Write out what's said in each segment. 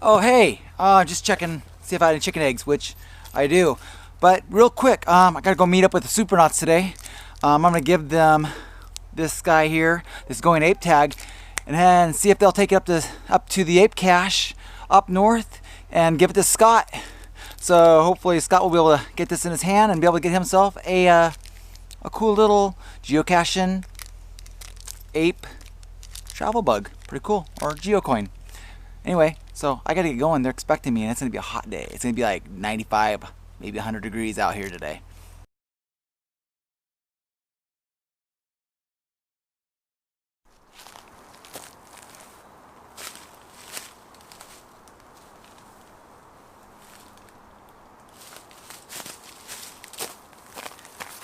Oh hey, just checking, see if I had any chicken eggs, which I do. But real quick, I gotta go meet up with the Supernauts today. I'm gonna give them this guy here, this Going Ape tag, and then see if they'll take it up to the ape cache up north and give it to Scott. So hopefully Scott will be able to get this in his hand and be able to get himself a cool little geocaching ape travel bug. Pretty cool, or geocoin. Anyway, so I gotta get going. They're expecting me, and it's gonna be a hot day. It's gonna be like 95, maybe 100 degrees out here today.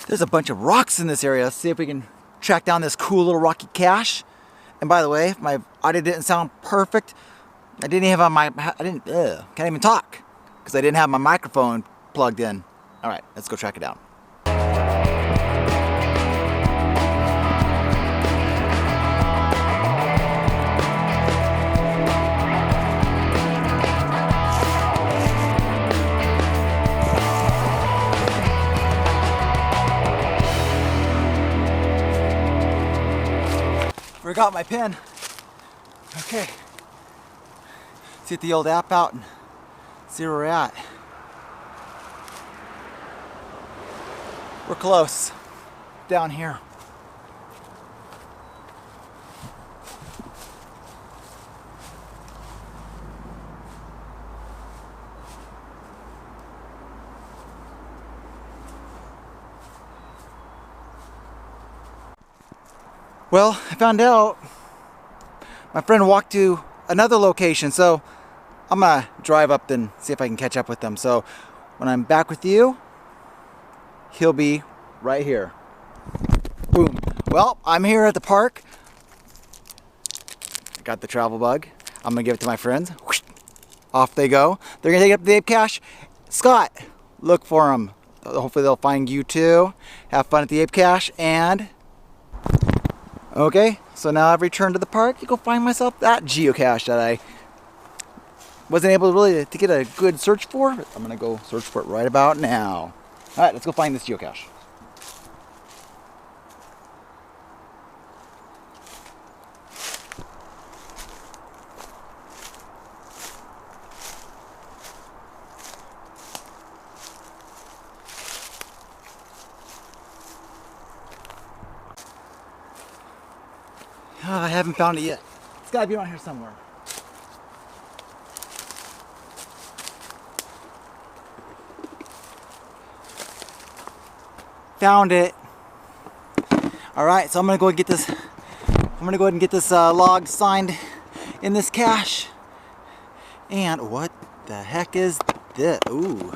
There's a bunch of rocks in this area. Let's see if we can track down this cool little rocky cache. And by the way, if my audio didn't sound perfect, I didn't have on my, can't even talk because I didn't have my microphone plugged in. All right, let's go track it down. Forgot my pen. Okay. Let's get the old app out and see where we're at. We're close. Down here. Well, I found out my friend walked to another location, so I'm gonna drive up and see if I can catch up with them. So when I'm back with you, he'll be right here. Boom. Well, I'm here at the park. I got the travel bug. I'm gonna give it to my friends. Whoosh. Off they go. They're gonna take it up to the ape cache. Scott, look for them. Hopefully they'll find you too. Have fun at the ape cache, and okay, so now I've returned to the park to go find myself that geocache that I wasn't able to really to get a good search for. But I'm gonna go search for it right about now. All right, let's go find this geocache. Oh, I haven't found it yet. It's gotta be around here somewhere. Found it. All right, so I'm gonna go and get this. I'm gonna go ahead and get this log signed in this cache. And what the heck is this? Ooh.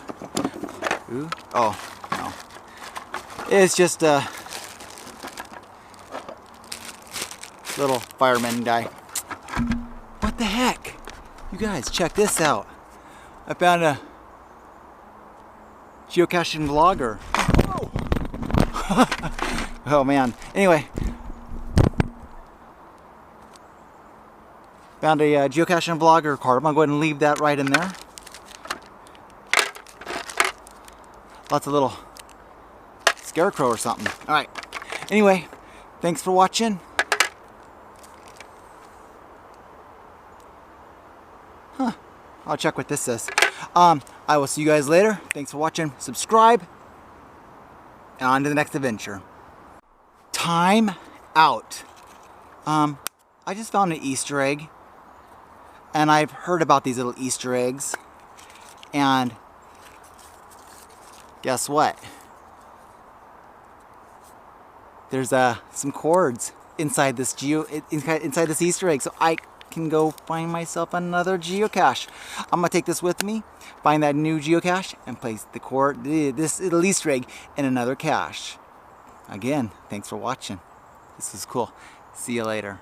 Ooh. Oh no. It's just a little fireman guy. What the heck? You guys, check this out. I found a geocaching vlogger. Oh man. Anyway, found a geocaching vlogger card. I'm gonna go ahead and leave that right in there. Lots of little scarecrow or something. All right. Anyway, thanks for watching. I'll check what this says. I will see you guys later. Thanks for watching. Subscribe. And on to the next adventure. Time out. I just found an Easter egg. And I've heard about these little Easter eggs. And guess what? There's some cords inside this inside this Easter egg. So I can go find myself another geocache. I'm gonna take this with me, find that new geocache, and place this little Easter egg in another cache. Again, thanks for watching. This is cool. See you later.